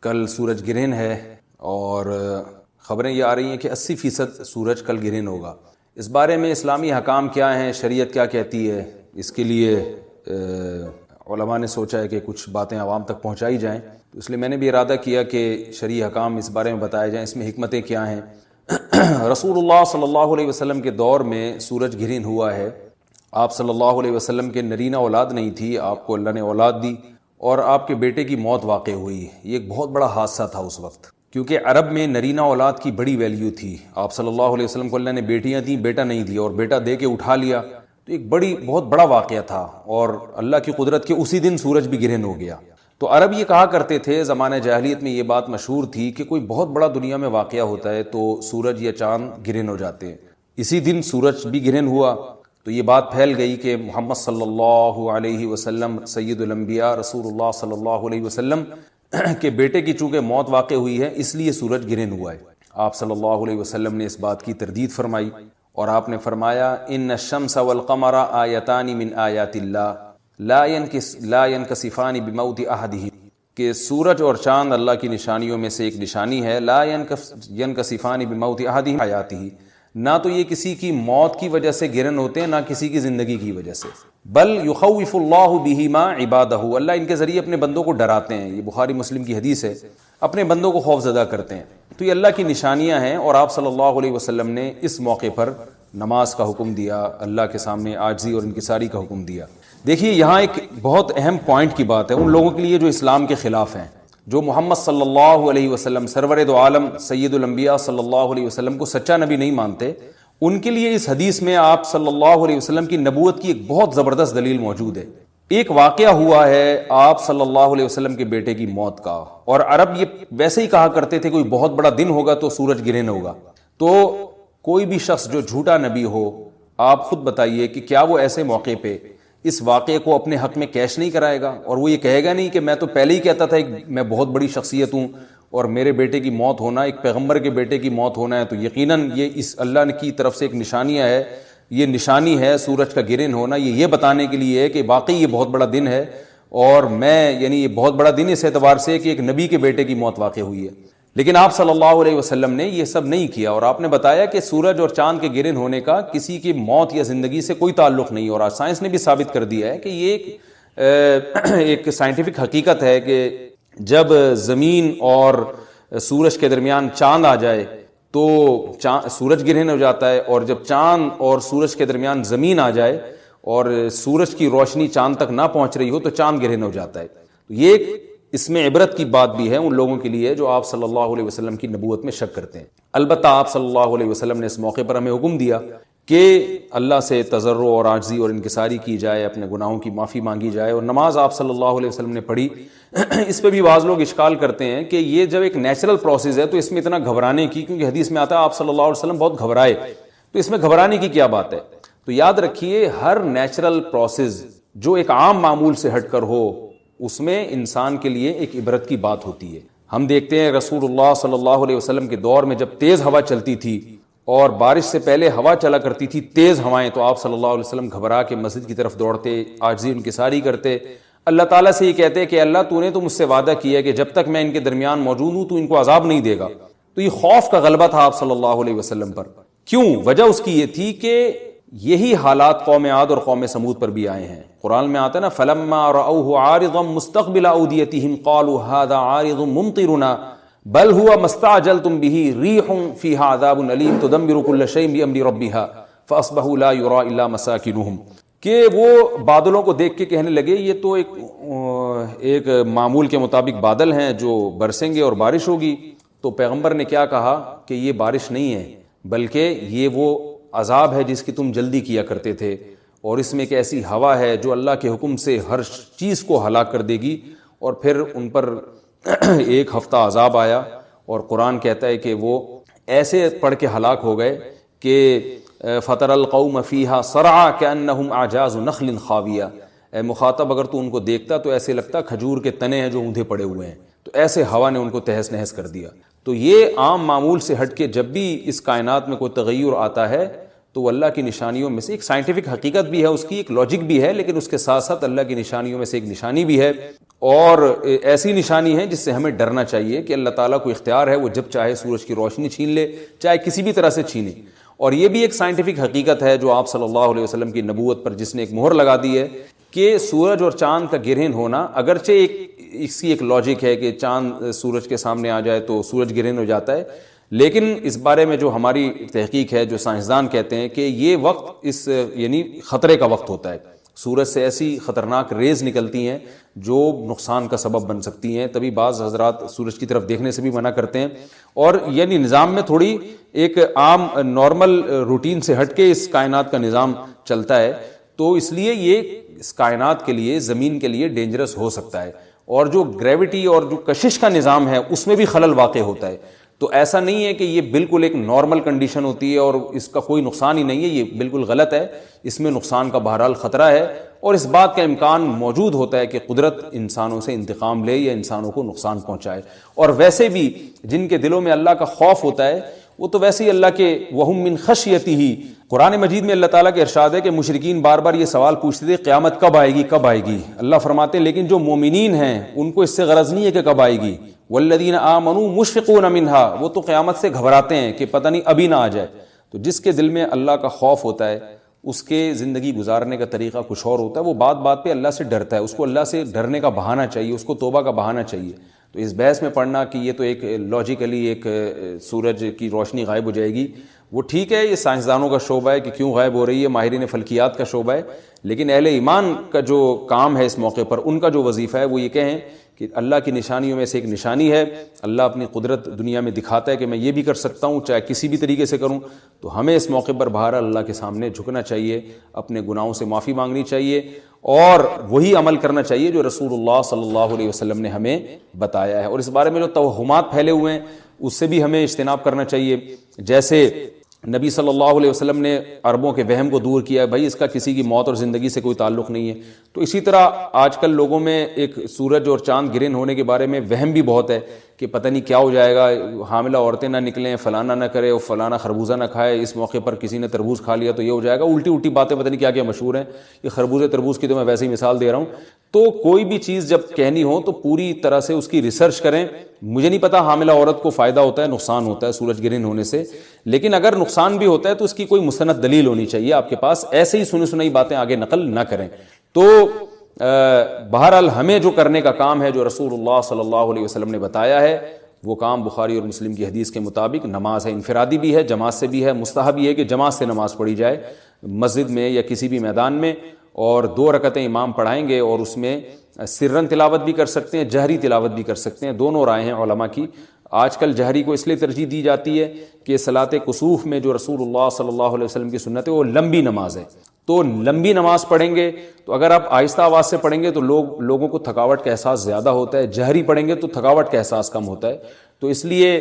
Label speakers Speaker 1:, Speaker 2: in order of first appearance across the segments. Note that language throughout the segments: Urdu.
Speaker 1: کل سورج گرہن ہے اور خبریں یہ آ رہی ہیں کہ 80% سورج کل گرہن ہوگا. اس بارے میں اسلامی حکام کیا ہیں, شریعت کیا کہتی ہے؟ اس کے لیے علماء نے سوچا ہے کہ کچھ باتیں عوام تک پہنچائی جائیں, تو اس لیے میں نے بھی ارادہ کیا کہ شرعی حکام اس بارے میں بتائے جائیں, اس میں حکمتیں کیا ہیں. رسول اللہ صلی اللہ علیہ وسلم کے دور میں سورج گرہن ہوا ہے. آپ صلی اللہ علیہ وسلم کے نرینہ اولاد نہیں تھی, آپ کو اللہ نے اولاد دی اور آپ کے بیٹے کی موت واقع ہوئی. یہ ایک بہت بڑا حادثہ تھا اس وقت, کیونکہ عرب میں نرینہ اولاد کی بڑی ویلیو تھی. آپ صلی اللہ علیہ وسلم کو اللہ نے بیٹیاں دیں, بیٹا نہیں دیا, اور بیٹا دے کے اٹھا لیا, تو ایک بہت بڑا واقعہ تھا. اور اللہ کی قدرت کے اسی دن سورج بھی گرہن ہو گیا. تو عرب یہ کہا کرتے تھے, زمانہ جاہلیت میں یہ بات مشہور تھی کہ کوئی بہت بڑا دنیا میں واقعہ ہوتا ہے تو سورج یا چاند گرہن ہو جاتے ہیں. اسی دن سورج بھی گرہن ہوا, تو یہ بات پھیل گئی کہ محمد صلی اللہ علیہ وسلم سید الانبیاء رسول اللہ صلی اللہ علیہ وسلم کے بیٹے کی چونکہ موت واقع ہوئی ہے, اس لیے سورج گرہن ہوا ہے. آپ صلی اللہ علیہ وسلم نے اس بات کی تردید فرمائی اور آپ نے فرمایا ان الشمس والقمر آیتان من آیات اللہ لا ينکسفان بموت احدہم, کہ سورج اور چاند اللہ کی نشانیوں میں سے ایک نشانی ہے. لا ينکسفان بموت احدہم حیاتہ, نہ تو یہ کسی کی موت کی وجہ سے گرہن ہوتے ہیں, نہ کسی کی زندگی کی وجہ سے. بل یخوف اللہ بہما عبادہ, اللہ ان کے ذریعے اپنے بندوں کو ڈراتے ہیں. یہ بخاری مسلم کی حدیث ہے, اپنے بندوں کو خوف زدہ کرتے ہیں. تو یہ اللہ کی نشانیاں ہیں, اور آپ صلی اللہ علیہ وسلم نے اس موقع پر نماز کا حکم دیا, اللہ کے سامنے عاجزی اور انکساری کا حکم دیا. دیکھیے یہاں ایک بہت اہم پوائنٹ کی بات ہے ان لوگوں کے لیے جو اسلام کے خلاف ہیں, جو محمد صلی اللہ علیہ وسلم سرور دو عالم سید الانبیاء صلی اللہ علیہ وسلم کو سچا نبی نہیں مانتے. ان کے لیے اس حدیث میں آپ صلی اللہ علیہ وسلم کی نبوت کی ایک بہت زبردست دلیل موجود ہے. ایک واقعہ ہوا ہے آپ صلی اللہ علیہ وسلم کے بیٹے کی موت کا, اور عرب یہ ویسے ہی کہا کرتے تھے کوئی بہت بڑا دن ہوگا تو سورج گرہن ہوگا. تو کوئی بھی شخص جو جھوٹا نبی ہو, آپ خود بتائیے کہ کیا وہ ایسے موقع پہ اس واقعے کو اپنے حق میں کیش نہیں کرائے گا, اور وہ یہ کہے گا نہیں کہ میں تو پہلے ہی کہتا تھا میں بہت بڑی شخصیت ہوں اور میرے بیٹے کی موت ہونا, ایک پیغمبر کے بیٹے کی موت ہونا ہے, تو یقیناً یہ اس اللہ کی طرف سے ایک نشانیاں ہے, یہ نشانی ہے سورج کا گرہن ہونا, یہ بتانے کے لیے ہے کہ واقعی یہ بہت بڑا دن ہے, اور میں یہ بہت بڑا دن اس اعتبار سے کہ ایک نبی کے بیٹے کی موت واقع ہوئی ہے. لیکن آپ صلی اللہ علیہ وسلم نے یہ سب نہیں کیا, اور آپ نے بتایا کہ سورج اور چاند کے گرہن ہونے کا کسی کی موت یا زندگی سے کوئی تعلق نہیں. اور آج سائنس نے بھی ثابت کر دیا ہے کہ یہ ایک سائنٹیفک حقیقت ہے کہ جب زمین اور سورج کے درمیان چاند آ جائے تو سورج گرہن ہو جاتا ہے, اور جب چاند اور سورج کے درمیان زمین آ جائے اور سورج کی روشنی چاند تک نہ پہنچ رہی ہو تو چاند گرہن ہو جاتا ہے. یہ اس میں عبرت کی بات بھی ہے ان لوگوں کے لیے جو آپ صلی اللہ علیہ وسلم کی نبوت میں شک کرتے ہیں. البتہ آپ صلی اللہ علیہ وسلم نے اس موقع پر ہمیں حکم دیا کہ اللہ سے تضرع اور عاجزی اور انکساری کی جائے, اپنے گناہوں کی معافی مانگی جائے, اور نماز آپ صلی اللہ علیہ وسلم نے پڑھی. اس پہ بھی بعض لوگ اشکال کرتے ہیں کہ یہ جب ایک نیچرل پروسیس ہے تو اس میں اتنا گھبرانے کی, کیونکہ حدیث میں آتا ہے آپ صلی اللہ علیہ وسلم بہت گھبرائے, تو اس میں گھبرانے کی کیا بات ہے؟ تو یاد رکھیے ہر نیچرل پروسیس جو ایک عام معمول سے ہٹ کر ہو اس میں انسان کے لیے ایک عبرت کی بات ہوتی ہے. ہم دیکھتے ہیں رسول اللہ صلی اللہ علیہ وسلم کے دور میں جب تیز ہوا چلتی تھی اور بارش سے پہلے ہوا چلا کرتی تھی تیز ہوائیں, تو آپ صلی اللہ علیہ وسلم گھبرا کے مسجد کی طرف دوڑتے, عاجزی انکساری کرتے, اللہ تعالیٰ سے یہ کہتے کہ اللہ تو نے تو مجھ سے وعدہ کیا ہے کہ جب تک میں ان کے درمیان موجود ہوں تو ان کو عذاب نہیں دے گا. تو یہ خوف کا غلبہ تھا آپ صلی اللہ علیہ وسلم پر. کیوں؟ وجہ اس کی یہ تھی کہ یہی حالات قوم عاد اور قوم سمود پر بھی آئے ہیں. قرآن میں آتا ہے نا فلما رأوه عارضا مستقبل اودیتهم قالوا هذا عارض ممطرنا بل هو ما استعجلتم به ريح فيها عذاب الیم تدمر كل شيء بامر ربها فاصبحوا لا يرى الا مساكنهم, کہ وہ بادلوں کو دیکھ کے کہنے لگے یہ تو ایک معمول کے مطابق بادل ہیں جو برسیں گے اور بارش ہوگی. تو پیغمبر نے کیا کہا کہ یہ بارش نہیں ہے بلکہ یہ وہ عذاب ہے جس کی تم جلدی کیا کرتے تھے, اور اس میں ایک ایسی ہوا ہے جو اللہ کے حکم سے ہر چیز کو ہلاک کر دے گی. اور پھر ان پر ایک ہفتہ عذاب آیا, اور قرآن کہتا ہے کہ وہ ایسے پڑھ کے ہلاک ہو گئے کہ فطر القوم فیہا صرعا کأنہم اعجاز نخل خاویہ. اے مخاطب اگر تو ان کو دیکھتا تو ایسے لگتا کھجور کے تنے ہیں جو اوندھے پڑے ہوئے ہیں. تو ایسے ہوا نے ان کو تہس نہس کر دیا. تو یہ عام معمول سے ہٹ کے جب بھی اس کائنات میں کوئی تغیر آتا ہے تو وہ اللہ کی نشانیوں میں سے ایک سائنٹیفک حقیقت بھی ہے، اس کی ایک لاجک بھی ہے، لیکن اس کے ساتھ ساتھ اللہ کی نشانیوں میں سے ایک نشانی بھی ہے، اور ایسی نشانی ہے جس سے ہمیں ڈرنا چاہیے کہ اللہ تعالیٰ کو اختیار ہے، وہ جب چاہے سورج کی روشنی چھین لے، چاہے کسی بھی طرح سے چھینے۔ اور یہ بھی ایک سائنٹیفک حقیقت ہے جو آپ صلی اللہ علیہ وسلم کی نبوت پر جس نے ایک مہر لگا دی ہے کہ سورج اور چاند کا گرہن ہونا، اگرچہ اس کی ایک لاجک ہے کہ چاند سورج کے سامنے آ جائے تو سورج گرہن ہو جاتا ہے، لیکن اس بارے میں جو ہماری تحقیق ہے، جو سائنسدان کہتے ہیں کہ یہ وقت یعنی خطرے کا وقت ہوتا ہے، سورج سے ایسی خطرناک ریز نکلتی ہیں جو نقصان کا سبب بن سکتی ہیں، تبھی بعض حضرات سورج کی طرف دیکھنے سے بھی منع کرتے ہیں، اور یعنی نظام میں تھوڑی ایک عام نارمل روٹین سے ہٹ کے اس کائنات کا نظام چلتا ہے، تو اس لیے یہ اس کائنات کے لیے، زمین کے لیے ڈینجرس ہو سکتا ہے، اور جو گریوٹی اور جو کشش کا نظام ہے اس میں بھی خلل واقع ہوتا ہے۔ تو ایسا نہیں ہے کہ یہ بالکل ایک نارمل کنڈیشن ہوتی ہے اور اس کا کوئی نقصان ہی نہیں ہے، یہ بالکل غلط ہے، اس میں نقصان کا بہرحال خطرہ ہے، اور اس بات کا امکان موجود ہوتا ہے کہ قدرت انسانوں سے انتقام لے یا انسانوں کو نقصان پہنچائے۔ اور ویسے بھی جن کے دلوں میں اللہ کا خوف ہوتا ہے وہ تو ویسے ہی اللہ کے وَهُم مِّن خَشْيَتِهِ، قرآن مجید میں اللہ تعالیٰ کے ارشاد ہے کہ مشرکین بار بار یہ سوال پوچھتے تھے قیامت کب آئے گی، کب آئے گی؟ اللہ فرماتے ہیں لیکن جو مومنین ہیں ان کو اس سے غرض نہیں ہے کہ کب آئے گی، والذین آمنوا مشفقون منہا، وہ تو قیامت سے گھبراتے ہیں کہ پتہ نہیں ابھی نہ آ جائے۔ تو جس کے دل میں اللہ کا خوف ہوتا ہے اس کے زندگی گزارنے کا طریقہ کچھ اور ہوتا ہے، وہ بات بات پہ اللہ سے ڈرتا ہے، اس کو اللہ سے ڈرنے کا بہانہ چاہیے، اس کو توبہ کا بہانہ چاہیے۔ تو اس بحث میں پڑھنا کہ یہ تو ایک لاجیکلی ایک سورج کی روشنی غائب ہو جائے گی، وہ ٹھیک ہے، یہ سائنسدانوں کا شعبہ ہے کہ کیوں غائب ہو رہی ہے، ماہرین فلکیات کا شعبہ ہے، لیکن اہل ایمان کا جو کام ہے اس موقع پر، ان کا جو وظیفہ ہے وہ یہ کہیں کہ اللہ کی نشانیوں میں سے ایک نشانی ہے، اللہ اپنی قدرت دنیا میں دکھاتا ہے کہ میں یہ بھی کر سکتا ہوں چاہے کسی بھی طریقے سے کروں، تو ہمیں اس موقع پر بہرحال اللہ کے سامنے جھکنا چاہیے، اپنے گناہوں سے معافی مانگنی چاہیے، اور وہی عمل کرنا چاہیے جو رسول اللہ صلی اللہ علیہ وسلم نے ہمیں بتایا ہے۔ اور اس بارے میں جو توہمات پھیلے ہوئے ہیں اس سے بھی ہمیں اجتناب کرنا چاہیے، جیسے نبی صلی اللہ علیہ وسلم نے عربوں کے وہم کو دور کیا ہے، بھائی اس کا کسی کی موت اور زندگی سے کوئی تعلق نہیں ہے، تو اسی طرح آج کل لوگوں میں ایک سورج اور چاند گرہن ہونے کے بارے میں وہم بھی بہت ہے کہ پتہ نہیں کیا ہو جائے گا، حاملہ عورتیں نہ نکلیں، فلانا نہ کرے، اور فلانا خربوزہ نہ کھائے، اس موقع پر کسی نے تربوز کھا لیا تو یہ ہو جائے گا، الٹی الٹی باتیں پتہ نہیں کیا کیا مشہور ہیں، یہ خربوزے تربوز کی تو میں ویسے ہی مثال دے رہا ہوں۔ تو کوئی بھی چیز جب کہنی ہو تو پوری طرح سے اس کی ریسرچ کریں، مجھے نہیں پتا حاملہ عورت کو فائدہ ہوتا ہے نقصان ہوتا ہے سورج گرہن ہونے سے، لیکن اگر نقصان بھی ہوتا ہے تو اس کی کوئی مستند دلیل ہونی چاہیے آپ کے پاس، ایسے ہی سنی سنائی باتیں آگے نقل نہ کریں۔ تو بہرحال ہمیں جو کرنے کا کام ہے جو رسول اللہ صلی اللہ علیہ وسلم نے بتایا ہے وہ کام بخاری اور مسلم کی حدیث کے مطابق نماز ہے، انفرادی بھی ہے، جماعت سے بھی ہے، مستحب یہ ہے کہ جماعت سے نماز پڑھی جائے مسجد میں یا کسی بھی میدان میں، اور 2 رکعتیں امام پڑھائیں گے اور اس میں سرن تلاوت بھی کر سکتے ہیں، جہری تلاوت بھی کر سکتے ہیں، دونوں رائے ہیں علماء کی۔ آج کل جہری کو اس لیے ترجیح دی جاتی ہے کہ صلاۃ کسوف میں جو رسول اللہ صلی اللہ علیہ وسلم کی سنت ہے وہ لمبی نماز ہے، تو لمبی نماز پڑھیں گے تو اگر آپ آہستہ آواز سے پڑھیں گے تو لوگوں کو تھکاوٹ کا احساس زیادہ ہوتا ہے، جہری پڑھیں گے تو تھکاوٹ کا احساس کم ہوتا ہے، تو اس لیے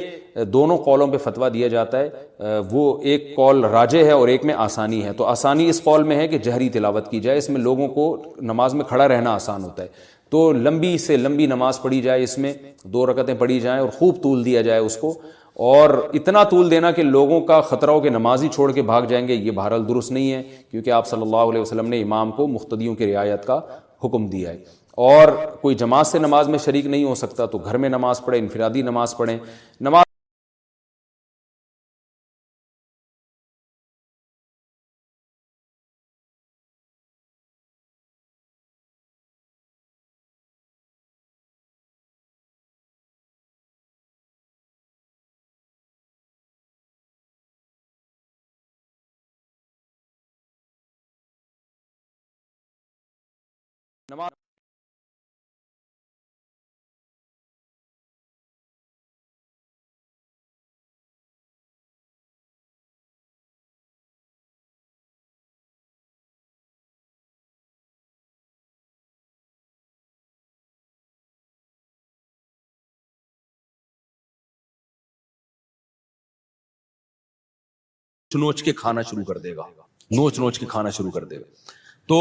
Speaker 1: دونوں قولوں پہ فتویٰ دیا جاتا ہے، وہ ایک قول راجح ہے اور ایک میں آسانی ہے، تو آسانی اس قول میں ہے کہ جہری تلاوت کی جائے، اس میں لوگوں کو نماز میں کھڑا رہنا آسان ہوتا ہے، تو لمبی سے لمبی نماز پڑھی جائے، اس میں 2 رکعتیں پڑھی جائیں اور خوب طول دیا جائے اس کو، اور اتنا طول دینا کہ لوگوں کا خطرہ ہو کہ نماز ہی چھوڑ کے بھاگ جائیں گے، یہ بہرحال درست نہیں ہے، کیونکہ آپ صلی اللہ علیہ وسلم نے امام کو مقتدیوں کی رعایت کا حکم دیا ہے۔ اور کوئی جماعت سے نماز میں شریک نہیں ہو سکتا تو گھر میں نماز پڑھیں، انفرادی نماز پڑھیں، نماز نماز نوچ کے کھانا شروع کر دے گا، نوچ کے کھانا شروع کر دے گا۔ تو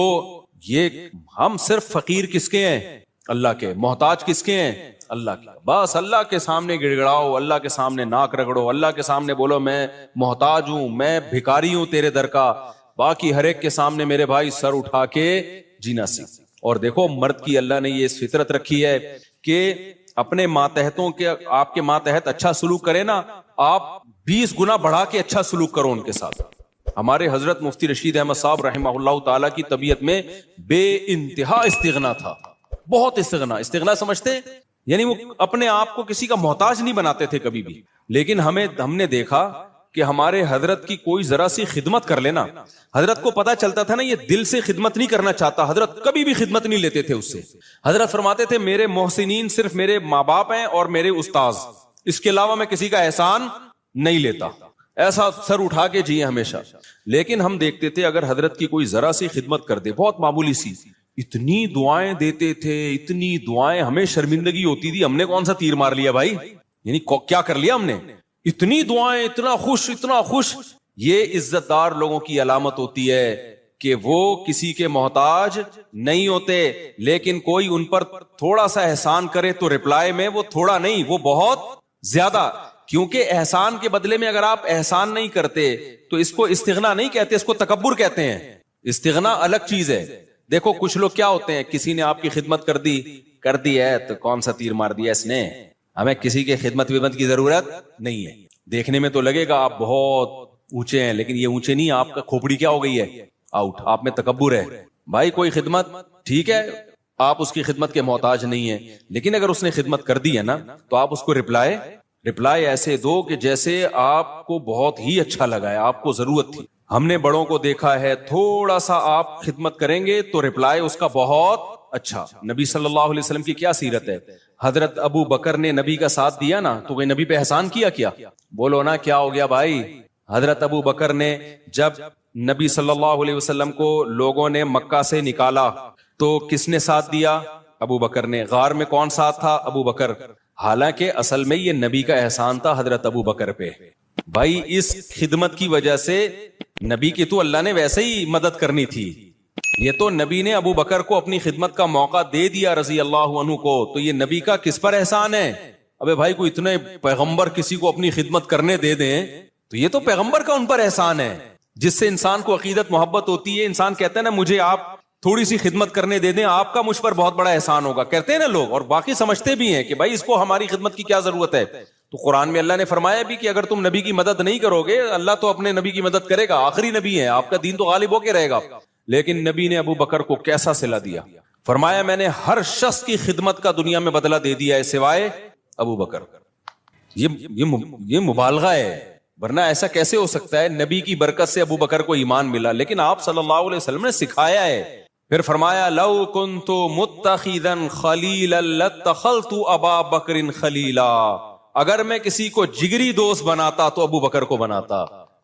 Speaker 1: یہ ہم صرف فقیر کس کے ہیں؟ اللہ کے, محتاج کس کے ہیں؟ اللہ کے. بس اللہ کے سامنے گڑ گڑاؤ, اللہ کے سامنے ناک رگڑو, اللہ کے سامنے بولو میں محتاج ہوں, میں بھکاری ہوں تیرے در کا. باقی ہر ایک کے سامنے میرے بھائی سر اٹھا کے جینا سیکھ. اور دیکھو مرد کی اللہ نے یہ فطرت رکھی ہے کہ اپنے ماتحتوں کے, آپ کے ماتحت اچھا سلوک کرے نا, آپ 20 گنا بڑھا کے اچھا سلوک کرو ان کے ساتھ. ہمارے حضرت مفتی رشید احمد صاحب رحمہ اللہ تعالی کی طبیعت میں بے انتہا استغنا تھا, بہت استغنا. استغنا سمجھتے ہیں یعنی وہ اپنے آپ کو کسی کا محتاج نہیں بناتے تھے کبھی بھی. لیکن ہم نے دیکھا کہ ہمارے حضرت کی کوئی ذرا سی خدمت کر لینا, حضرت کو پتا چلتا تھا نا یہ دل سے خدمت نہیں کرنا چاہتا, حضرت کبھی بھی خدمت نہیں لیتے تھے اس سے. حضرت فرماتے تھے میرے محسنین صرف میرے ماں باپ ہیں اور میرے استاذ, اس کے علاوہ میں کسی کا احسان نہیں لیتا. ایسا سر اٹھا کے جیے ہمیشہ. لیکن ہم دیکھتے تھے اگر حضرت کی کوئی ذرا سی خدمت کر دے, بہت معمولی سی, اتنی دعائیں دیتے تھے, اتنی دعائیں, ہمیں شرمندگی ہوتی تھی, ہم نے کون سا تیر مار لیا بھائی, یعنی کیا کر لیا ہم نے, اتنی دعائیں, اتنا خوش, اتنا خوش. یہ عزت دار لوگوں کی علامت ہوتی ہے کہ وہ کسی کے محتاج نہیں ہوتے, لیکن کوئی ان پر تھوڑا سا احسان کرے تو رپلائی میں وہ تھوڑا نہیں, وہ بہت زیادہ. کیونکہ احسان کے بدلے میں اگر آپ احسان نہیں کرتے تو اس کو استغنا نہیں کہتے, اس کو تکبر کہتے ہیں. استغنا الگ چیز ہے. دیکھو کچھ لوگ کیا ہوتے ہیں, کسی نے آپ کی خدمت کر دی ہے تو کون سا تیر مار دیا اس نے, ہمیں کسی کے خدمت ومت کی ضرورت نہیں ہے. دیکھنے میں تو لگے گا آپ بہت اونچے ہیں, لیکن یہ اونچے نہیں, آپ کا کھوپڑی کیا ہو گئی ہے, آؤٹ. آپ میں تکبر ہے. بھائی کوئی خدمت ٹھیک ہے, آپ اس کی خدمت کے محتاج نہیں ہیں, لیکن اگر اس نے خدمت کر دی ہے نا تو آپ اس کو رپلائی ایسے دو کہ جیسے آپ کو بہت ہی اچھا لگا ہے, آپ کو ضرورت تھی. ہم نے بڑوں کو دیکھا ہے, تھوڑا سا آپ خدمت کریں گے تو رپلائی اس کا بہت اچھا. نبی صلی اللہ علیہ وسلم کی کیا سیرت ہے, حضرت ابو بکر نے نبی کا ساتھ دیا نا تو وہ نبی پہ احسان کیا, بولو نا کیا ہو گیا بھائی. حضرت ابو بکر نے جب نبی صلی اللہ علیہ وسلم کو لوگوں نے مکہ سے نکالا تو کس نے ساتھ دیا, ابو بکر نے. غار میں کون ساتھ تھا, ابو بکر. حالانکہ اصل میں یہ نبی کا احسان تھا حضرت ابو بکر پہ. بھائی اس خدمت کی وجہ سے نبی کی تو اللہ نے ویسے ہی مدد کرنی تھی, یہ تو نبی نے ابو بکر کو اپنی خدمت کا موقع دے دیا رضی اللہ عنہ کو, تو یہ نبی کا کس پر احسان ہے. ابے بھائی کو اتنے پیغمبر کسی کو اپنی خدمت کرنے دے دیں تو یہ تو پیغمبر کا ان پر احسان ہے, جس سے انسان کو عقیدت محبت ہوتی ہے. انسان کہتا ہے نا مجھے آپ تھوڑی سی خدمت کرنے دے دیں, آپ کا مجھ پر بہت بڑا احسان ہوگا, کہتے ہیں نا لوگ, اور باقی سمجھتے بھی ہیں کہ بھائی اس کو ہماری خدمت کی کیا ضرورت ہے. تو قرآن میں اللہ نے فرمایا بھی کہ اگر تم نبی کی مدد نہیں کرو گے, اللہ تو اپنے نبی کی مدد کرے گا, آخری نبی ہے, آپ کا دین تو غالب ہو کے رہے گا. لیکن نبی نے ابو بکر کو کیسا صلہ دیا, فرمایا میں نے ہر شخص کی خدمت کا دنیا میں بدلہ دے دیا ہے سوائے ابو بکر. یہ مبالغہ ہے, ورنہ ایسا کیسے ہو سکتا ہے. نبی کی برکت سے ابو بکر کو ایمان ملا, لیکن آپ صلی اللہ علیہ وسلم نے سکھایا ہے. پھر فرمایا لو کنت متخذا خلیلا لاتخذت ابا بکر خلیلا, اگر میں کسی کو جگری دوست بناتا تو ابو بکر کو بناتا.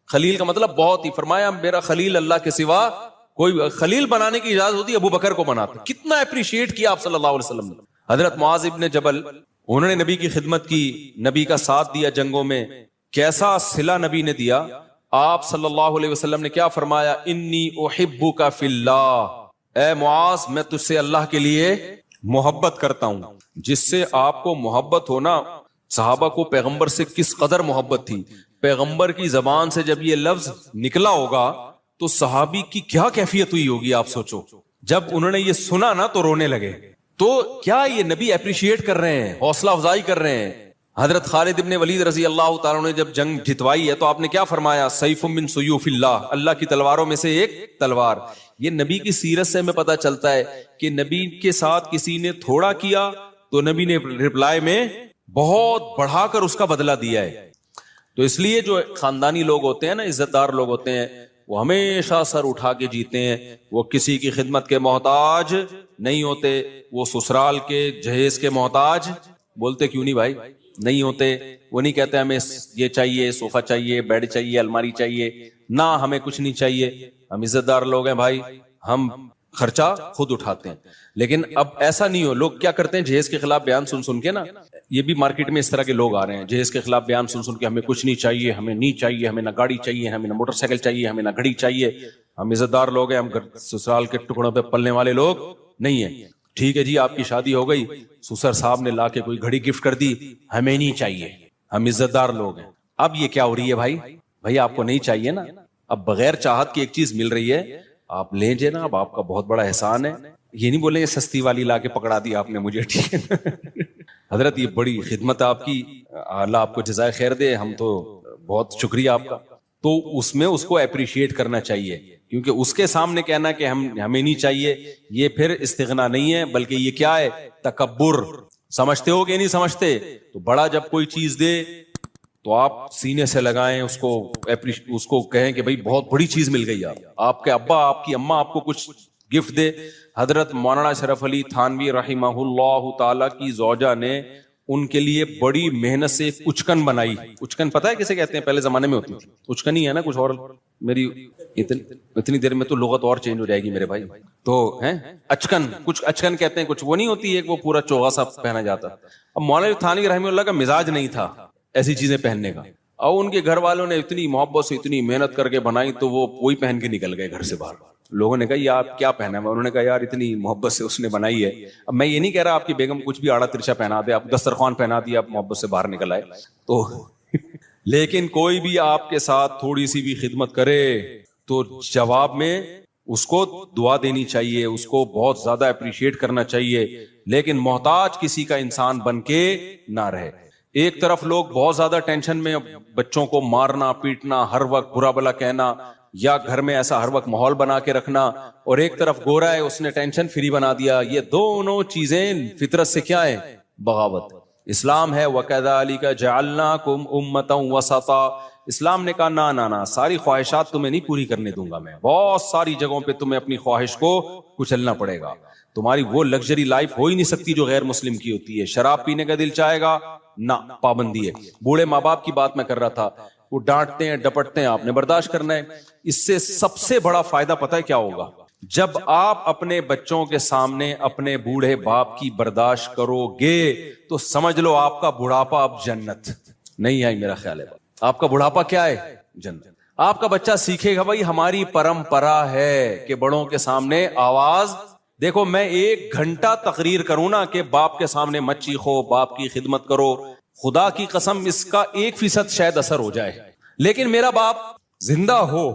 Speaker 1: خلیل کا مطلب بہت ہی, فرمایا میرا خلیل اللہ کے سوا کوئی, خلیل بنانے کی اجازت ہوتی ابو بکر کو بناتا. کتنا اپریشیٹ کیا آپ صلی اللہ علیہ وسلم نے. حضرت معاذ ابن جبل, انہوں نے نبی کی خدمت کی, نبی کا ساتھ دیا جنگوں میں, کیسا صلہ نبی نے دیا. آپ صلی اللہ علیہ وسلم نے کیا فرمایا, انی احبک فی اللہ, اے معاذ میں تجھ سے اللہ کے لیے محبت کرتا ہوں. جس سے آپ کو محبت ہونا, صحابہ کو پیغمبر سے کس قدر محبت تھی. پیغمبر کی زبان سے جب یہ لفظ نکلا ہوگا تو صحابی کی کیا کیفیت ہوئی ہوگی آپ سوچو. جب انہوں نے یہ سنا نا تو رونے لگے. تو کیا یہ نبی اپریشیٹ کر رہے ہیں, حوصلہ افزائی کر رہے ہیں. حضرت خالد ابن ولید رضی اللہ تعالیٰ نے جب جنگ جتوائی ہے تو آپ نے کیا فرمایا, سیف من سیوف اللہ, اللہ کی تلواروں میں سے ایک تلوار. یہ نبی کی سیرت سے ہمیں پتا چلتا ہے کہ نبی کے ساتھ کسی نے تھوڑا کیا تو نبی نے رپلائی میں بہت بڑھا کر اس کا بدلہ دیا ہے. تو اس لیے جو خاندانی لوگ ہوتے ہیں نا, عزت دار لوگ ہوتے ہیں, وہ ہمیشہ سر اٹھا کے جیتے ہیں, وہ کسی کی خدمت کے محتاج نہیں ہوتے, وہ سسرال کے جہیز کے محتاج, بولتے کیوں نہیں بھائی, نہیں ہوتے. وہ نہیں کہتے ہمیں یہ چاہیے, صوفہ چاہیے, بیڈ چاہیے, الماری چاہیے, نہ ہمیں کچھ نہیں چاہیے. ہم عزت دار لوگ ہیں بھائی, ہم خرچہ خود اٹھاتے ہیں. لیکن اب ایسا نہیں ہو. لوگ کیا کرتے ہیں, جہیز کے خلاف بیان سن کے نا, یہ بھی مارکیٹ میں اس طرح کے لوگ آ رہے ہیں, جہیز کے خلاف بیان سن کے ہمیں کچھ نہیں چاہیے, ہمیں نہیں چاہیے, ہمیں نہ گاڑی چاہیے, ہمیں نہ موٹر سائیکل چاہیے, ہمیں نہ گھڑی چاہیے. ہم عزت دار لوگ ہیں, ہم سسرال کے ٹکڑوں پہ پلنے والے لوگ نہیں ہیں. ٹھیک ہے جی آپ کی شادی ہو گئی, سسر صاحب نے لا کے کوئی گھڑی گفٹ کر دی, ہمیں نہیں چاہیے, ہم عزت دار لوگ ہیں. اب یہ کیا ہو رہی ہے بھائی آپ کو نہیں چاہیے نا, اب بغیر چاہت کی ایک چیز مل رہی ہے, آپ لیں جناب, آپ کا بہت بڑا احسان ہے. یہ نہیں بولیں سستی والی لا کے پکڑا دی آپ نے مجھے, ٹھیک ہے حضرت یہ بڑی خدمت آپ کی, اللہ آپ کو جزائے خیر دے, ہم تو بہت شکریہ آپ کا. تو اس میں اس کو اپریشیٹ کرنا چاہیے, کیونکہ اس کے سامنے کہنا کہ ہمیں نہیں چاہیے, یہ پھر استغنا نہیں ہے, بلکہ یہ کیا ہے, تکبر. سمجھتے ہو کہ نہیں سمجھتے؟ تو بڑا جب کوئی چیز دے تو آپ سینے سے لگائیں اس کو کہیں کہ بھئی بہت بڑی چیز مل گئی, آپ کے ابا آپ کی اماں آپ کو کچھ گفٹ دے. حضرت مولانا اشرف علی تھانوی رحمہ اللہ تعالی کی زوجہ نے ان کے لیے بڑی محنت سے اچکن بنائی. اچکن پتہ ہے کسے کہتے ہیں؟ پہلے زمانے میں ہوتی تھی اچکن ہی ہے نا, کچھ اور میری اتنی دیر میں تو لغت اور چینج ہو جائے گی میرے بھائی. تو ہیں اچکن, کچھ اچکن کہتے ہیں, کچھ وہ نہیں ہوتی ایک وہ پورا چوغا سا پہنا جاتا. اب مولانا تھانوی رحمہ اللہ کا مزاج نہیں تھا ایسی چیزیں پہننے کا, اور ان کے گھر والوں نے اتنی محبت سے اتنی محنت کر کے بنائی تو وہ وہی پہن کے نکل گئے گھر سے باہر. لوگوں نے کہا یہ آپ کیا پہنا ہے؟ انہوں نے کہا یار اتنی محبت سے اس نے بنائی ہے. اب میں یہ نہیں کہہ رہا آپ کی بیگم کچھ بھی آڑا ترچا پہنا دے, آپ دسترخوان پہنا دیا, آپ محبت سے باہر نکل آئے تو لیکن کوئی بھی آپ کے ساتھ تھوڑی سی بھی خدمت کرے تو جواب میں اس کو دعا دینی چاہیے, اس کو بہت زیادہ اپریشیٹ کرنا چاہیے, لیکن محتاج کسی کا انسان بن کے نہ رہے. ایک طرف لوگ بہت زیادہ ٹینشن میں, بچوں کو مارنا پیٹنا, ہر وقت برا بلا کہنا, یا گھر میں ایسا ہر وقت ماحول بنا کے رکھنا, اور ایک طرف گورا ہے اس نے ٹینشن فری بنا دیا. یہ دونوں چیزیں فطرت سے کیا ہے؟ بغاوت. اسلام ہے وَكَذَلِكَ جَعَلْنَاكُمْ أُمَّةً وَسَطًا. اسلام نے کہا نہ ساری خواہشات تمہیں نہیں پوری کرنے دوں گا میں, بہت ساری جگہوں پہ تمہیں اپنی خواہش کو کچلنا پڑے گا. تمہاری وہ لگژری لائف ہو ہی نہیں سکتی جو غیر مسلم کی ہوتی ہے. شراب پینے کا دل چاہے گا نہ, پابندی ہے. بوڑھے ماں باپ کی بات میں کر رہا تھا, وہ ڈانٹتے ہیں ڈپٹتے ہیں, آپ نے برداشت کرنا ہے. اس سے سب سے بڑا فائدہ پتہ ہے کیا ہوگا؟ جب آپ اپنے بچوں کے سامنے اپنے بوڑھے باپ کی برداشت کرو گے تو سمجھ لو آپ کا بڑھاپا اب جنت. نہیں آئی میرا خیال ہے, آپ کا بڑھاپا کیا ہے؟ جنت. آپ کا بچہ سیکھے گا بھائی ہماری پرمپرا ہے کہ بڑوں کے سامنے آواز, دیکھو میں 1 گھنٹہ تقریر کروں نا کہ باپ کے سامنے مت چیخو, باپ کی خدمت کرو, خدا کی قسم اس کا 1% شاید اثر ہو جائے. لیکن میرا باپ زندہ ہو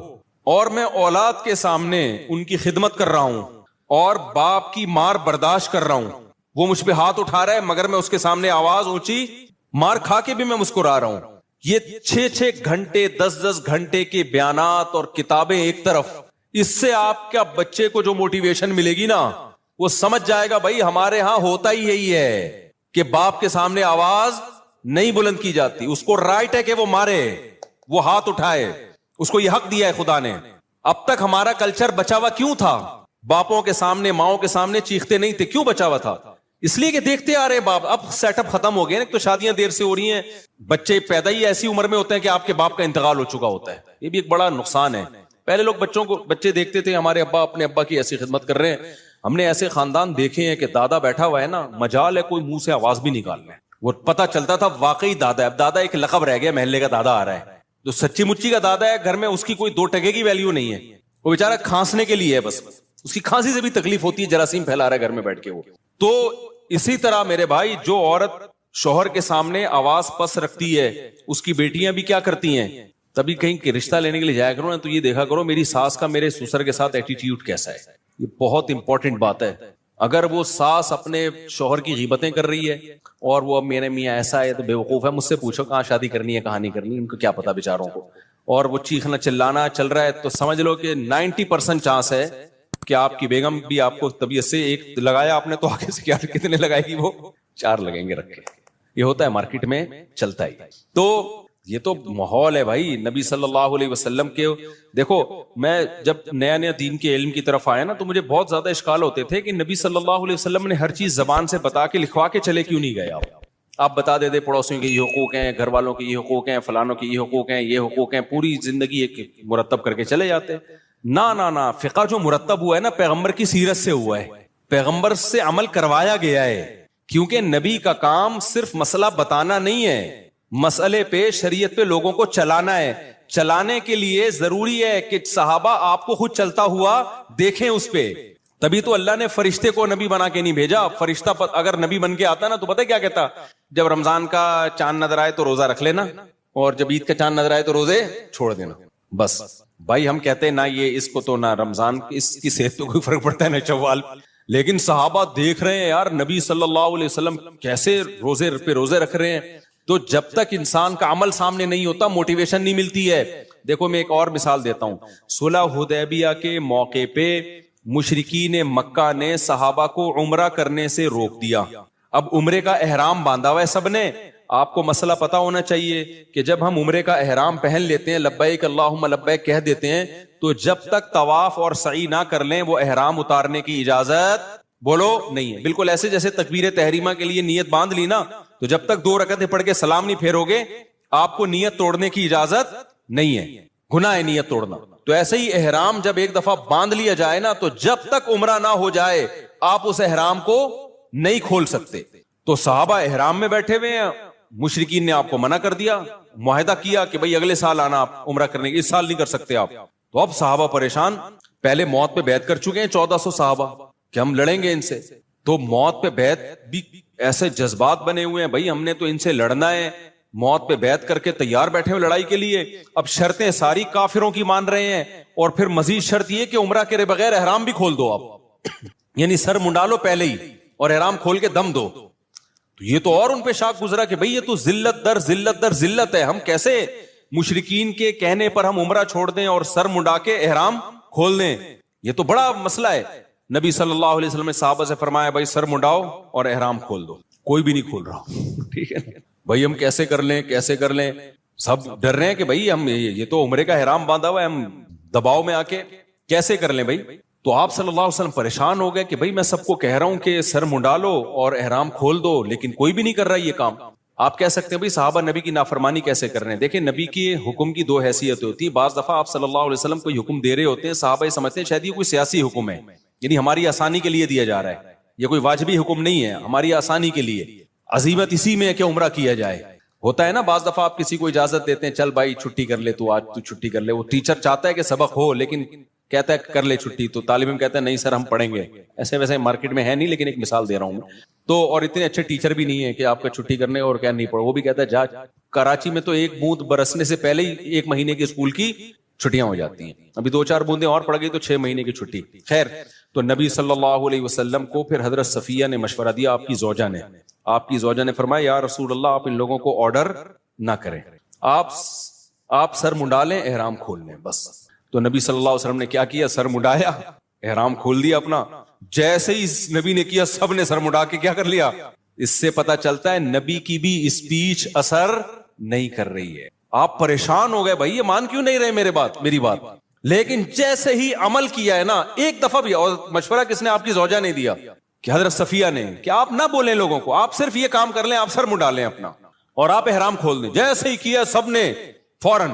Speaker 1: اور میں اولاد کے سامنے ان کی خدمت کر رہا ہوں اور باپ کی مار برداشت کر رہا ہوں, وہ مجھ پہ ہاتھ اٹھا رہا ہے مگر میں اس کے سامنے آواز اونچی, مار کھا کے بھی میں مسکرا رہا ہوں. یہ 6 گھنٹے 10 گھنٹے کے بیانات اور کتابیں ایک طرف, اس سے آپ کیا بچے کو جو موٹیویشن ملے گی نا وہ سمجھ جائے گا بھائی ہمارے ہاں ہوتا ہی یہی ہے کہ باپ کے سامنے آواز نہیں بلند کی جاتی. اس کو رائٹ ہے کہ وہ مارے, وہ ہاتھ اٹھائے, اس کو یہ حق دیا ہے خدا نے. اب تک ہمارا کلچر بچا ہوا کیوں تھا؟ باپوں کے سامنے ماؤں کے سامنے چیختے نہیں تھے. کیوں بچا ہوا تھا؟ اس لیے کہ دیکھتے آ رہے ہیں باپ. اب سیٹ اپ ختم ہو گئے نا, تو شادیاں دیر سے ہو رہی ہیں, بچے پیدا ہی ایسی عمر میں ہوتے ہیں کہ آپ کے باپ کا انتقال ہو چکا ہوتا ہے. یہ بھی ایک بڑا نقصان ہے. پہلے لوگ بچے دیکھتے تھے ہمارے ابا اپنے ابا کی ایسی خدمت کر رہے ہیں. ہم نے ایسے خاندان دیکھے ہیں کہ دادا بیٹھا ہوا ہے نا, مجال ہے کوئی منہ سے آواز بھی نکال لے, وہ پتہ چلتا تھا واقعی دادا ہے. اب دادا ایک لقب رہ گیا, محلے کا دادا آ رہا ہے. جو سچی مچی کا دادا ہے گھر میں اس کی کوئی 2 ٹکے کی ویلیو نہیں ہے, وہ بیچارہ کھانسنے کے لیے ہے بس, اس کی کھانسی سے بھی تکلیف ہوتی ہے, جراثیم پھیلا رہا ہے گھر میں بیٹھ کے وہ. تو اسی طرح میرے بھائی جو عورت شوہر کے سامنے آواز پس رکھتی ہے اس کی بیٹیاں بھی کیا کرتی ہیں, تبھی کہیں کہ رشتہ لینے کے لیے جایا کرو نا تو یہ دیکھا کرو میری ساس کا میرے سسر کے ساتھ ایٹیٹیوڈ کیسا ہے. یہ بہت امپورٹنٹ بات ہے. اگر وہ ساس اپنے شوہر کی غیبتیں کر رہی ہے اور وہ میرے میاں ایسا ہے تو بے وقوف ہے, مجھ سے پوچھو کہاں شادی کرنی ہے کہاں نہیں کرنی, ان کو کیا پتا بیچاروں کو. اور وہ چیخنا چلانا چل رہا ہے تو سمجھ لو کہ 90% چانس ہے کہ آپ کی بیگم بھی آپ کو طبیعت سے, ایک لگایا آپ نے تو آگے سے کیا کتنے لگائے گی, وہ 4 لگیں گے رکھ کے. یہ ہوتا ہے مارکیٹ میں چلتا ہی. تو یہ تو ماحول ہے بھائی نبی صلی اللہ علیہ وسلم کے. دیکھو میں جب نیا دین کے علم کی طرف آیا نا تو مجھے بہت زیادہ اشکال ہوتے تھے کہ نبی صلی اللہ علیہ وسلم نے ہر چیز زبان سے بتا کے لکھوا کے چلے کیوں نہیں گئے. آپ بتا دیتے پڑوسیوں کے یہ حقوق ہیں, گھر والوں کے یہ حقوق ہیں, فلانوں کے یہ حقوق ہیں, یہ حقوق ہیں, پوری زندگی ایک مرتب کر کے چلے جاتے. نہ فقہ جو مرتب ہوا ہے نا پیغمبر کی سیرت سے ہوا ہے, پیغمبر سے عمل کروایا گیا ہے. کیونکہ نبی کا کام صرف مسئلہ بتانا نہیں ہے, مسئلے پہ شریعت پہ لوگوں کو چلانا ہے. چلانے کے لیے ضروری ہے کہ صحابہ آپ کو خود چلتا ہوا دیکھیں اس پہ, تبھی تو اللہ نے فرشتے کو نبی بنا کے نہیں بھیجا. فرشتہ اگر نبی بن کے آتا نا تو پتہ کیا کہتا, جب رمضان کا چاند نظر آئے تو روزہ رکھ لینا, اور جب عید کا چاند نظر آئے تو روزے چھوڑ دینا. بس بھائی ہم کہتے ہیں نہ یہ اس کو تو نہ رمضان اس کی صحت تو کوئی فرق پڑتا ہے نہ شوال, لیکن صحابہ دیکھ رہے ہیں یار نبی صلی اللہ علیہ وسلم کیسے روزے پہ روزے رکھ رہے ہیں. تو جب تک انسان کا عمل سامنے نہیں ہوتا موٹیویشن نہیں ملتی ہے. دیکھو میں ایک اور مثال دیتا ہوں. صلح حدیبیہ کے موقع پہ مشرکین مکہ نے صحابہ کو عمرہ کرنے سے روک دیا. اب عمرے کا احرام باندھا ہوا ہے سب نے. آپ کو مسئلہ پتا ہونا چاہیے کہ جب ہم عمرے کا احرام پہن لیتے ہیں, لبیک اللہم لبیک کہہ دیتے ہیں, تو جب تک طواف اور سعی نہ کر لیں وہ احرام اتارنے کی اجازت بولو نہیں ہے. بالکل ایسے جیسے تکبیر تحریمہ کے لیے نیت باندھ لی نا, تو جب تک 2 رکعتیں پڑھ کے سلام نہیں پھیرو گے آپ کو نیت توڑنے کی اجازت نہیں ہے, گناہ ہے نیت توڑنا. تو ایسے ہی احرام جب ایک دفعہ باندھ لیا جائے نا, تو جب تک عمرہ نہ ہو جائے آپ اس احرام کو نہیں کھول سکتے. تو صحابہ احرام میں بیٹھے ہوئے ہیں, مشرکین نے آپ کو منع کر دیا, معاہدہ کیا کہ بھئی اگلے سال آنا آپ عمرہ کرنے کے, اس سال نہیں کر سکتے آپ. تو اب صحابہ پریشان, پہلے موت پہ بیعت کر چکے ہیں 1400 صحابہ کہ ہم لڑیں گے ان سے. تو موت پہ بیعت بھی ایسے جذبات بنے ہوئے ہیں, بھئی ہم نے تو ان سے لڑنا ہے, موت پہ بیعت کر کے تیار بیٹھے ہوئے لڑائی کے لیے. اب شرطیں ساری کافروں کی مان رہے ہیں, اور پھر مزید شرط یہ کہ عمرہ کرے بغیر احرام بھی کھول دو آپ, یعنی سر منڈا لو پہلے ہی اور احرام کھول کے دم دو. تو یہ تو اور ان پہ شاک گزرا کہ بھئی یہ تو ذلت در ذلت در ذلت ہے, ہم کیسے مشرکین کے کہنے پر ہم عمرہ چھوڑ دیں اور سر منڈا کے احرام کھول دیں, یہ تو بڑا مسئلہ ہے. نبی صلی اللہ علیہ وسلم نے صحابہ سے فرمایا بھائی سر منڈاؤ اور احرام کھول دو. کوئی بھی نہیں کھول رہا, ٹھیک ہے بھائی ہم کیسے کر لیں کیسے کر لیں, سب ڈر رہے ہیں کہ بھئی ہم یہ تو عمرے کا احرام باندھا ہوا ہے, ہم دباؤ میں آ کے کیسے کر لیں بھائی. تو آپ صلی اللہ علیہ وسلم پریشان ہو گئے کہ بھئی میں سب کو کہہ رہا ہوں کہ سر منڈا لو اور احرام کھول دو, لیکن کوئی بھی نہیں کر رہا یہ کام. آپ کہہ سکتے ہیں بھئی صحابہ نبی کی نافرمانی کیسے کر رہے ہیں. دیکھیں نبی کی حکم کی 2 حیثیتیں ہوتی ہیں. بعض دفعہ آپ صلی اللہ علیہ وسلم کوئی حکم دے رہے ہوتے ہیں, صحابہ یہ سمجھتے ہیں شاید یہ کوئی سیاسی حکم ہے, یعنی ہماری آسانی کے لیے دیا جا رہا ہے, یہ کوئی واجبی حکم نہیں ہے, ہماری آسانی کے لیے. عزیمت اسی میں ہے کہ عمرہ کیا جائے. ہوتا ہے نا بعض دفعہ آپ کسی کو اجازت دیتے ہیں, چل بھائی چھٹی کر لے تو آج تو چھٹی کر لے. وہ ٹیچر چاہتا ہے کہ سبق ہو لیکن کہتا ہے کر لے چھٹی, تو طالب علم کہتا ہے نہیں سر ہم پڑھیں گے. ایسے ویسے مارکیٹ میں ہے نہیں, لیکن ایک مثال دے رہا ہوں میں. تو اور اتنے اچھے ٹیچر بھی نہیں ہے کہ آپ کا چھٹی کرنے اور کیا نہیں پڑھو, وہ بھی کہتا ہے جا. کراچی میں تو 1 بوند برسنے سے پہلے ہی 1 مہینے کی اسکول کی چھٹیاں ہو جاتی ہیں, ابھی 2-4 بوندیں اور پڑ گئی تو 6 مہینے کی چھٹی. خیر, تو نبی صلی اللہ علیہ وسلم کو پھر حضرت صفیہ نے مشورہ دیا, آپ کی زوجہ نے فرمایا یا رسول اللہ آپ ان لوگوں کو آرڈر نہ کریں, آپ سر منڈا لیں احرام کھول لیں بس. تو نبی صلی اللہ علیہ وسلم نے کیا کیا, سر منڈایا, احرام کھول دیا اپنا. جیسے ہی نبی نے کیا سب نے سر منڈا کے کیا کر لیا. اس سے پتا چلتا ہے نبی کی بھی اسپیچ اثر نہیں کر رہی ہے. آپ پریشان ہو گئے بھائی یہ مان کیوں نہیں رہے میری بات, لیکن جیسے ہی عمل کیا ہے نا ایک دفعہ بھی, اور مشورہ کس نے, آپ کی زوجہ نے دیا کہ حضرت صفیہ نے, کہ آپ نہ بولیں لوگوں کو, آپ صرف یہ کام کر لیں, آپ سر منڈا لیں اپنا اور آپ احرام کھول دیں. جیسے ہی کیا سب نے فوراً.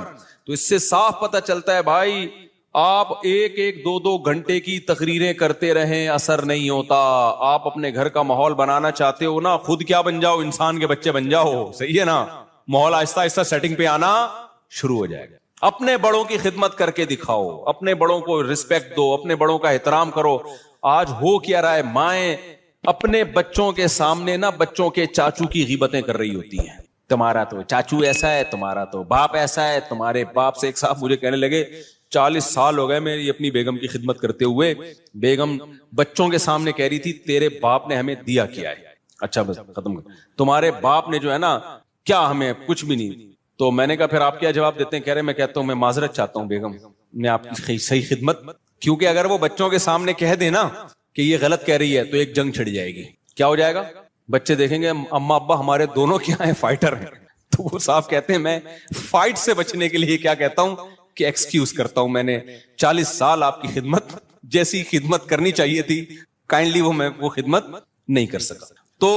Speaker 1: تو اس سے صاف پتہ چلتا ہے بھائی آپ 1-2 گھنٹے کی تقریریں کرتے رہیں اثر نہیں ہوتا. آپ اپنے گھر کا ماحول بنانا چاہتے ہو نا, خود کیا بن جاؤ, انسان کے بچے بن جاؤ, صحیح ہے نا. ماحول آہستہ آہستہ سیٹنگ پہ آنا شروع ہو جائے گا. اپنے بڑوں کی خدمت کر کے دکھاؤ, اپنے بڑوں کو رسپیکٹ دو, اپنے بڑوں کا احترام کرو. آج ہو کیا رہا ہے, مائیں اپنے بچوں کے سامنے نا بچوں کے چاچو کی غیبتیں کر رہی ہوتی ہیں. تمہارا تو چاچو ایسا ہے, تمہارا تو باپ ایسا ہے, تمہارے باپ سے. ایک صاحب مجھے کہنے لگے 40 سال ہو گئے میری اپنی بیگم کی خدمت کرتے ہوئے, بیگم بچوں کے سامنے کہہ رہی تھی تیرے باپ نے ہمیں دیا کیا ہے. اچھا بس ختم, تمہارے باپ نے جو ہے نا کیا ہمیں کچھ بھی نہیں. تو میں نے کہا پھر آپ کیا جواب دیتے ہیں؟ کہہ رہے میں کہتا ہوں میں معذرت چاہتا ہوں بیگم, میں آپ کی صحیح خدمت, کیونکہ اگر وہ بچوں کے سامنے کہہ دے نا کہ یہ غلط کہہ رہی ہے تو ایک جنگ چھڑ جائے گی. کیا ہو جائے گا, بچے دیکھیں گے اماں ابا ہمارے دونوں کیا ہیں, فائٹر ہیں. تو وہ صاحب کہتے ہیں میں فائٹ سے بچنے کے لیے کیا کہتا ہوں کہ ایکسکیوز کرتا ہوں, میں نے 40 سال آپ کی خدمت جیسی خدمت کرنی چاہیے تھی کائنڈلی وہ خدمت نہیں کر سکا. تو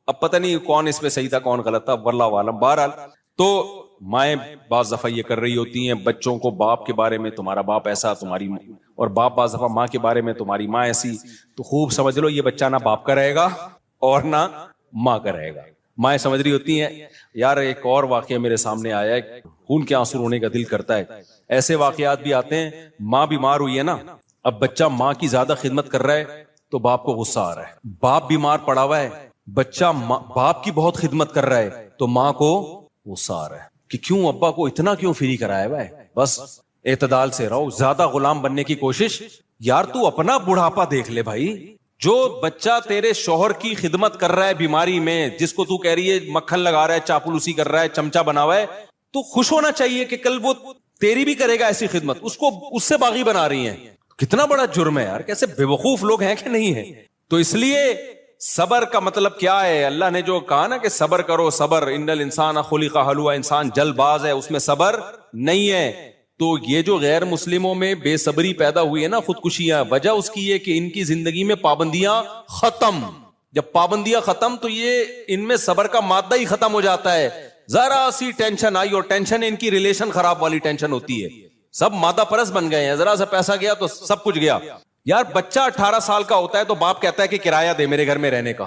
Speaker 1: اب پتہ نہیں کون اس میں صحیح تھا کون غلط تھا, واللہ عالم. بہرحال تو مائیں بعض دفعہ یہ کر رہی ہوتی ہیں بچوں کو باپ کے بارے میں تمہارا باپ ایسا, تمہاری, اور باپ بعض دفعہ ماں کے بارے میں تمہاری ماں ایسی. تو خوب سمجھ لو یہ بچہ نہ باپ کا رہے گا اور نہ ماں کا رہے گا. مائیں سمجھ رہی ہوتی ہیں یار ایک اور واقعہ میرے سامنے آیا ہے, خون کے آنسو رونے کا دل کرتا ہے. ایسے واقعات بھی آتے ہیں, ماں بیمار ہوئی ہے نا,
Speaker 2: اب بچہ ماں کی زیادہ خدمت کر رہا ہے تو باپ کو غصہ آ رہا ہے. باپ بیمار پڑا ہوا ہے, بچہ باپ کی بہت خدمت کر رہا ہے تو ماں کو غصہ آ رہا ہے کہ کیوں ابا کو اتنا کیوں فری کرایا ہوا ہے. بس اعتدال سے رہو, زیادہ غلام بننے کی کوشش. یار تو اپنا بڑھاپا دیکھ لے بھائی. جو بچہ تیرے شوہر کی خدمت کر رہا ہے بیماری میں, جس کو تو کہہ رہی ہے مکھن لگا رہا ہے, چاپلوسی کر رہا ہے, چمچا بنا ہوا ہے, تو خوش ہونا چاہیے کہ کل وہ تیری بھی کرے گا ایسی خدمت. اس کو اس سے باغی بنا رہی ہیں. کتنا بڑا جرم ہے یار, کیسے بے وقوف لوگ ہیں کہ نہیں ہیں. تو اس لیے صبر کا مطلب کیا ہے؟ اللہ نے جو کہا نا کہ صبر کرو, صبر, ان الانسان خلق ہلوعا, انسان جلد باز ہے, اس میں صبر نہیں ہے. تو یہ جو غیر مسلموں میں بے صبری پیدا ہوئی ہے نا, خودکشیاں, وجہ اس کی یہ کہ ان کی زندگی میں پابندیاں ختم. جب پابندیاں ختم تو یہ ان میں صبر کا مادہ ہی ختم ہو جاتا ہے. ذرا سی ٹینشن آئی, اور ٹینشن ان کی ریلیشن خراب والی ٹینشن ہوتی ہے. سب مادہ پرست بن گئے ہیں, ذرا سا پیسہ گیا تو سب کچھ گیا. یار بچہ 18 سال کا ہوتا ہے تو باپ کہتا ہے کہ کرایہ دے میرے گھر میں رہنے کا.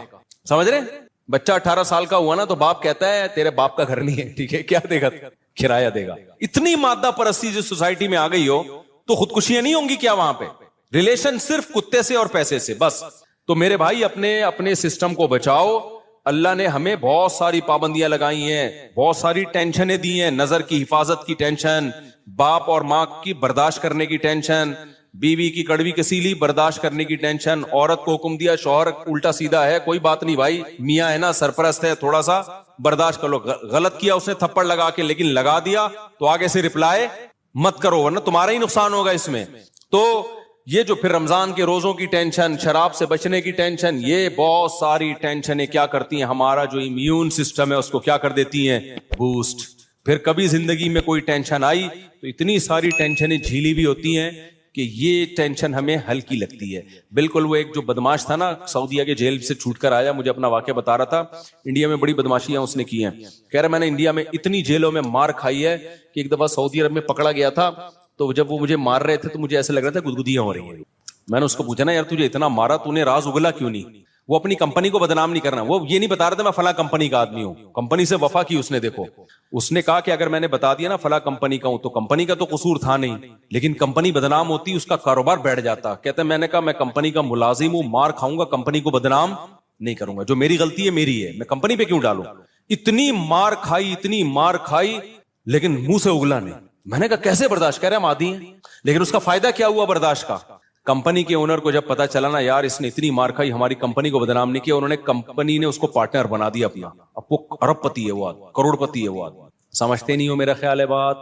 Speaker 2: سمجھ رہے؟ بچہ 18 سال کا ہوا نا تو باپ کہتا ہے تیرے باپ کا گھر نہیں ہے, ٹھیک ہے, کیا دے گا؟ کرایہ دے گا. اتنی مادہ پرستی جو سوسائٹی میں آ گئی ہو تو خودکشیاں نہیں ہوں گی کیا وہاں پہ؟ ریلیشن صرف کتے سے اور پیسے سے بس. تو میرے بھائی اپنے سسٹم کو بچاؤ. اللہ نے ہمیں بہت ساری پابندیاں لگائی ہیں, بہت ساری ٹینشنیں دی ہیں. نظر کی حفاظت کی ٹینشن, باپ اور ماں کی برداشت کرنے کی ٹینشن, بیوی کی کڑوی کسیلی برداشت کرنے کی ٹینشن. عورت کو حکم دیا, شوہر الٹا سیدھا ہے, کوئی بات نہیں بھائی, میاں ہے نا, سرپرست ہے, تھوڑا سا برداشت کر لو. غلط کیا اس نے تھپڑ لگا کے, لیکن لگا دیا تو آگے سے رپلائی مت کرو ورنہ تمہارا ہی نقصان ہوگا اس میں. تو یہ جو پھر رمضان کے روزوں کی ٹینشن, شراب سے بچنے کی ٹینشن, یہ بہت ساری ٹینشنیں کیا کرتی ہیں, ہمارا جو امیون سسٹم ہے اس کو کیا کر دیتی ہیں, بوسٹ. پھر کبھی زندگی میں کوئی ٹینشن آئی تو اتنی ساری ٹینشنیں جھیلی بھی ہوتی ہیں کہ یہ ٹینشن ہمیں ہلکی لگتی ہے. بالکل وہ ایک جو بدماش تھا نا, سعودیہ کے جیل سے چھوٹ کر آیا, مجھے اپنا واقعہ بتا رہا تھا. انڈیا میں بڑی بدماشیاں اس نے کی ہیں. کہہ رہا میں نے انڈیا میں اتنی جیلوں میں مار کھائی ہے کہ ایک دفعہ سعودی عرب میں پکڑا گیا تھا تو جب وہ مجھے مار رہے تھے تو مجھے ایسا لگ رہا تھا گدگدیاں ہو رہی ہیں. میں نے اس کو پوچھا نا یار تجھے اتنا مارا, تو نے راز اگلا کیوں نہیں؟ وہ اپنی کمپنی کو بدنام نہیں کرنا, وہ یہ نہیں بتا رہا تھا میں فلاں کمپنی کا آدمی ہوں. کمپنی سے وفا کی اس نے. دیکھو اس نے کہا کہ اگر میں نے بتا دیا نا فلاں کمپنی کا ہوں تو کمپنی کا تو قصور تھا نہیں, لیکن کمپنی بدنام ہوتی, اس کا کاروبار بیٹھ جاتا. کہتے میں نے کہا میں کمپنی کا ملازم ہوں, مار کھاؤں گا, کمپنی کو بدنام نہیں کروں گا. جو میری غلطی ہے میری ہے, میں کمپنی پہ کیوں ڈالوں؟ اتنی مار کھائی, اتنی مار کھائی, لیکن منہ سے اگلا نہیں. میں نے کہا کیسے برداشت؟ کہہ رہے ہم عادی ہیں. لیکن اس کا فائدہ کیا ہوا برداشت کا؟ کمپنی کے اونر کو جب پتا چلا نا یار اس نے اتنی مار کھائی, ہماری کمپنی کو بدنام نہیں کیا, انہوں نے کمپنی نے اس کو پارٹنر بنا دیا اپنا. اب وہ ارب پتی ہے, وہ کروڑ پتی ہے وہ. سمجھتے نہیں ہو میرا خیال ہے بات.